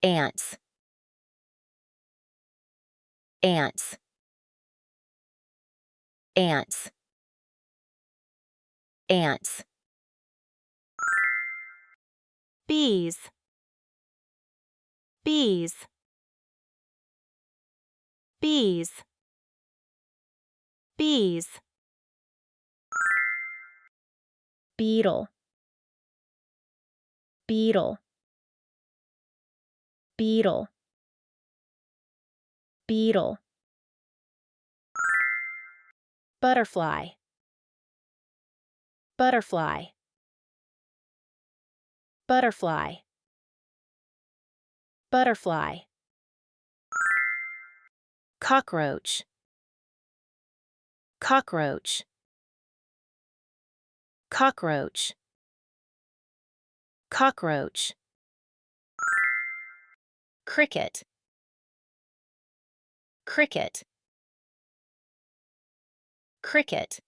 ants, ants, ants, ants. Bees, bees, bees, bees. Beetle, beetle, beetle, beetle. Butterfly, butterfly, butterfly, butterfly. Cockroach, cockroach, cockroach, cockroach. Cricket, cricket, cricket,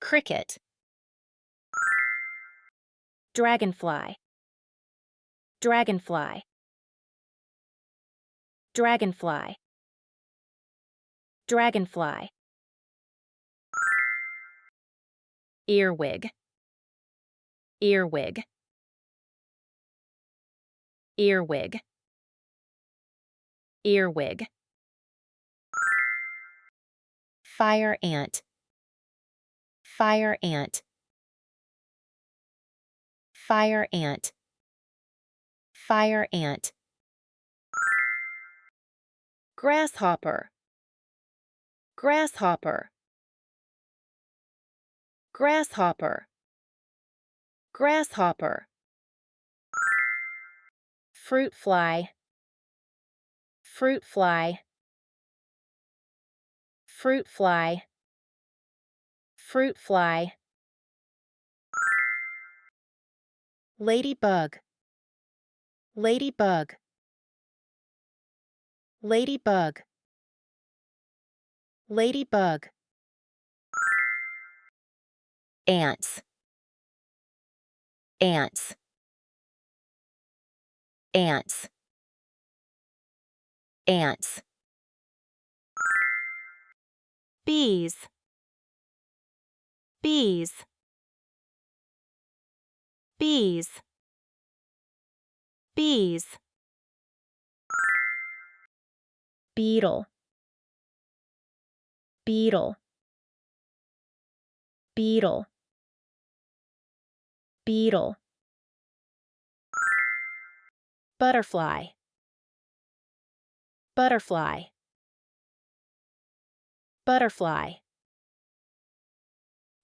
cricket. Dragonfly, dragonfly, dragonfly, dragonfly. Earwig, earwig, earwig, earwig. Fire ant, fire ant, fire ant, fire ant. Grasshopper, grasshopper, grasshopper, grasshopper. Fruit fly, fruit fly, fruit fly, fruit fly. Ladybug, ladybug, ladybug, ladybug. Ants, ants, ants, ants. Bees, bees, bees, bees. Beetle, beetle, beetle, beetle. Butterfly, butterfly, butterfly,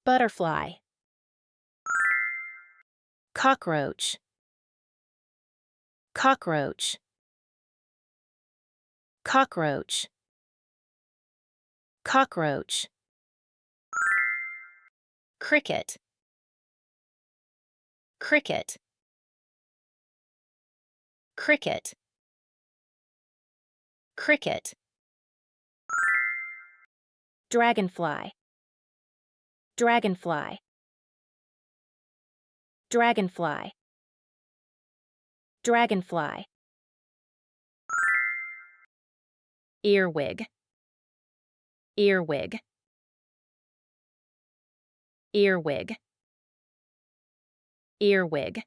butterfly. Cockroach, cockroach, cockroach, cockroach. Cricket, cricket, cricket, cricket. Dragonfly, dragonfly, dragonfly, dragonfly. Earwig, earwig, earwig, earwig.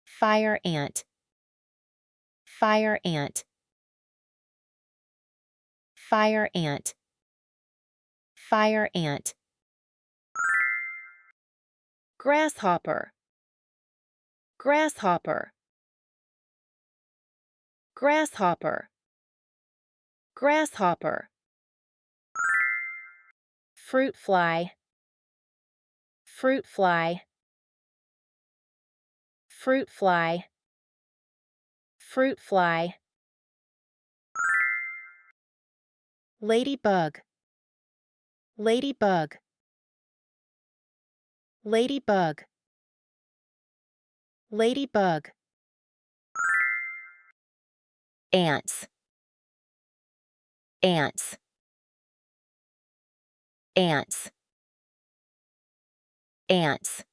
Fire ant, fire ant, fire ant, fire ant. Grasshopper, grasshopper, grasshopper, grasshopper. Fruit fly, fruit fly, fruit fly, fruit fly. Ladybug, ladybug, ladybug, ladybug. Ants, ants, ants, ants.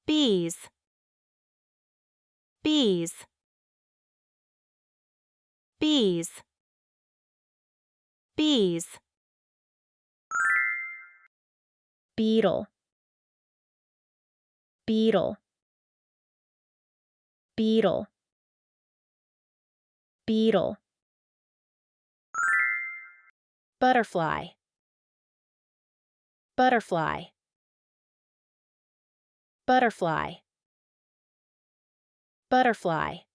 bees, bees, bees, bees. Beetle, beetle, beetle, beetle. Butterfly, butterfly, butterfly, butterfly.